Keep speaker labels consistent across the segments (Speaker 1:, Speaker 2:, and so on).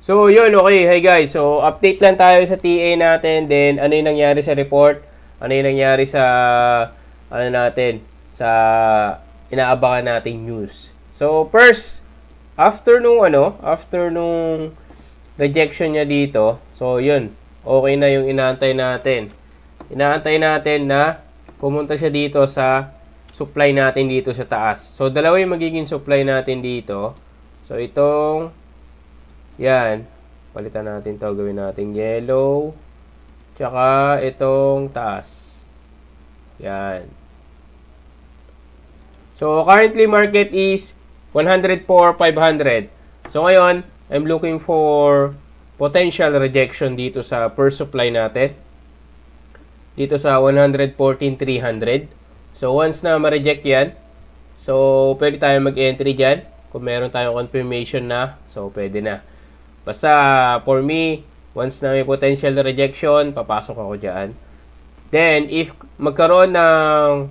Speaker 1: So, yun, okay. Hey guys, so update lang tayo sa TA natin. Then, ano yung nangyari sa report? Ano yung nangyari sa, ano natin, sa inaabangan nating news. So, first, after nung rejection niya dito, so, yun, okay na yung inaantay natin. Inaantay natin na pumunta siya dito sa supply natin dito sa taas. So, dalawa yung magiging supply natin dito. So, itong yan. Palitan natin to. Gawin natin yellow. Tsaka itong taas. Yan. So, currently market is 104,500. So, ngayon, I'm looking for potential rejection dito sa first supply natin. Dito sa 114,300. So, once na ma-reject yan, so, pwede tayo mag-entry dyan. Kung meron tayong confirmation na, so, pwede na. Basta, for me, once na may potential rejection, papasok ako dyan. Then, if magkaroon ng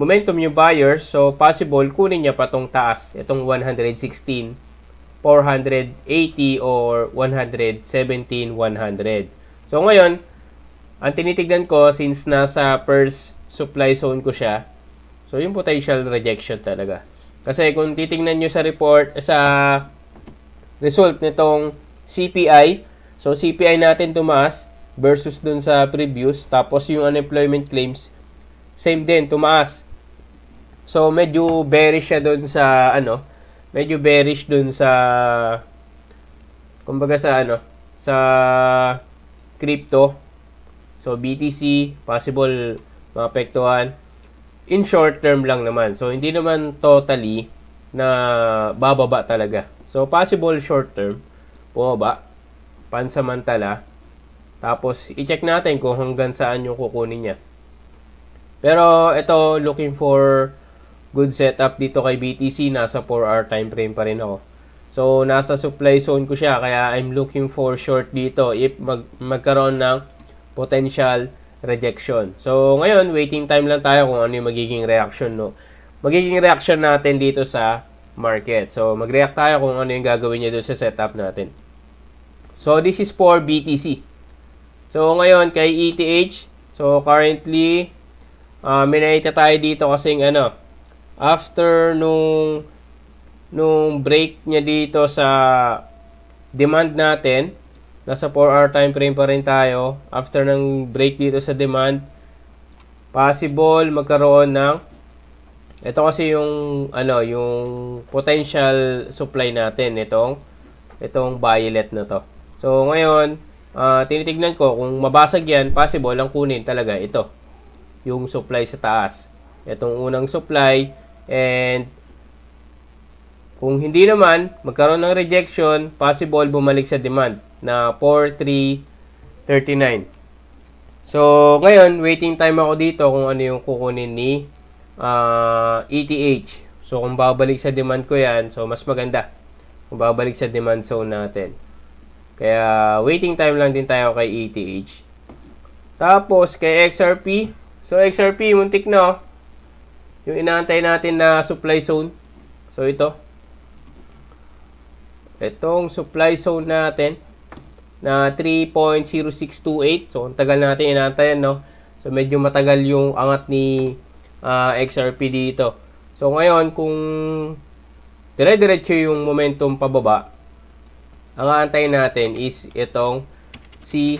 Speaker 1: momentum yung buyers, so possible, kunin niya pa tong taas. Itong 116, 480, or 117,100. So, ngayon, ang tinitignan ko, since nasa first supply zone ko siya, so yung potential rejection talaga. Kasi kung titingnan nyo sa report, sa result nitong CPI. So, CPI natin tumaas versus dun sa previous. Tapos, yung unemployment claims, same din, tumaas. So, medyo bearish siya dun sa, medyo bearish dun sa, kumbaga sa, sa crypto. So, BTC, possible maapektuhan. In short term lang naman. So, hindi naman totally na bababa talaga. So, possible short term, bumaba, pansamantala, tapos i-check natin kung hanggang saan yung kukunin niya. Pero, ito, looking for good setup dito kay BTC, nasa 4-hour time frame pa rin ako. So, nasa supply zone ko siya, kaya I'm looking for short dito if magkaroon ng potential rejection. So, ngayon, waiting time lang tayo kung ano yung magiging reaction, magiging reaction natin dito sa market. So, mag-react tayo kung ano yung gagawin niya doon sa setup natin. So, this is for BTC. So, ngayon, kay ETH, so, currently, minaita tayo dito kasing, after nung break niya dito sa demand natin, nasa 4-hour time frame pa rin tayo. After ng break dito sa demand, possible magkaroon ng, ito kasi yung yung potential supply natin itong violet na to. So ngayon, tinitignan ko kung mabasag yan, possible lang kunin talaga ito. Yung supply sa taas. Itong unang supply, and kung hindi naman magkaroon ng rejection, possible bumalik sa demand na 4,339. So ngayon, waiting time ako dito kung ano yung kukunin ni ETH. So, kung babalik sa demand ko yan, so, mas maganda. Kung babalik sa demand zone natin. Kaya, waiting time lang din tayo kay ETH. Tapos, kay XRP. So, XRP, muntik na, yung inaantay natin na supply zone. So, ito. Itong supply zone natin na 3.0628. So, ang tagal natin inaantayan, So, medyo matagal yung angat ni XRP dito. So, ngayon, kung dire-diretso yung momentum pababa, ang aantayin natin is itong si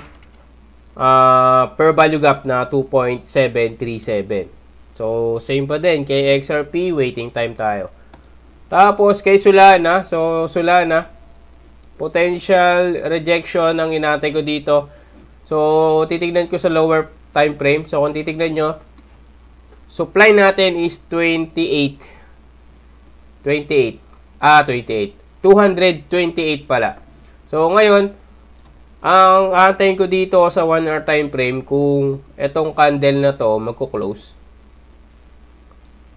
Speaker 1: per value gap na 2.737. So, same pa din kay XRP, waiting time tayo. Tapos, kay Solana, so Solana, potential rejection ang inaantay ko dito. So, titignan ko sa lower time frame. So, kung titignan nyo, supply natin is 28. 228 pala. So, ngayon, ang aantayin ko dito sa 1-hour time frame kung itong candle na to magko-close.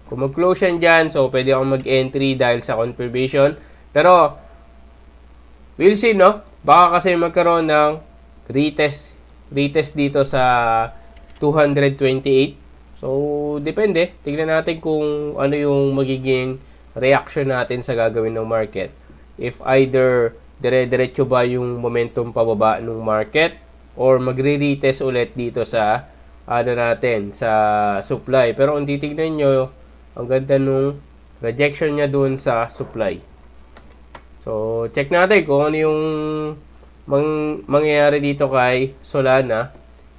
Speaker 1: Kung mag-close yan dyan, so pwede akong mag-entry dahil sa confirmation. Pero, we'll see, Baka kasi magkaroon ng retest dito sa 228. So, depende. Tignan natin kung ano yung magiging reaction natin sa gagawin ng market. If either dire-diretso ba yung momentum pababa ng market or magre-retest ulit dito sa natin sa supply. Pero kung titignan nyo, ang ganda nung rejection niya dun sa supply. So, check natin kung ano yung mangyayari dito kay Solana.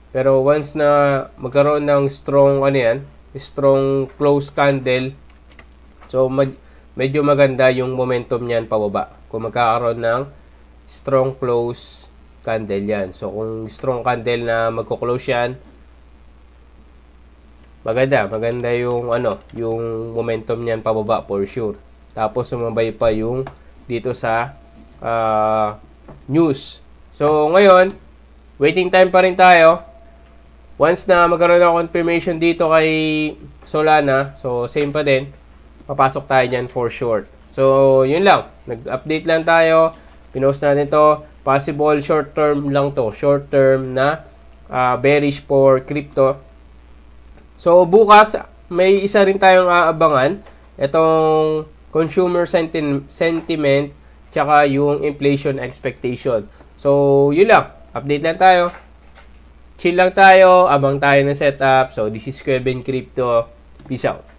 Speaker 1: Pero once na magkaroon ng strong strong close candle, so medyo maganda yung momentum niyan pababa. Kung magkakaroon ng strong close candle yan. So, kung strong candle na magko-close yan, maganda yung yung momentum niyan pababa for sure. Tapos sumabay pa yung dito sa news. So ngayon, waiting time pa rin tayo. Once na magkaroon ng confirmation dito kay Solana, so same pa din, papasok tayo diyan for short. So yun lang, nag-update lang tayo. Pinost natin to, possible short term lang to, short term na bearish for crypto. So, bukas, may isa rin tayong aabangan. Itong consumer sentiment, tsaka yung inflation expectation. So, yun lang. Update lang tayo. Chill lang tayo. Abang tayo ng setup. So, this is Kevin Crypto. Peace out.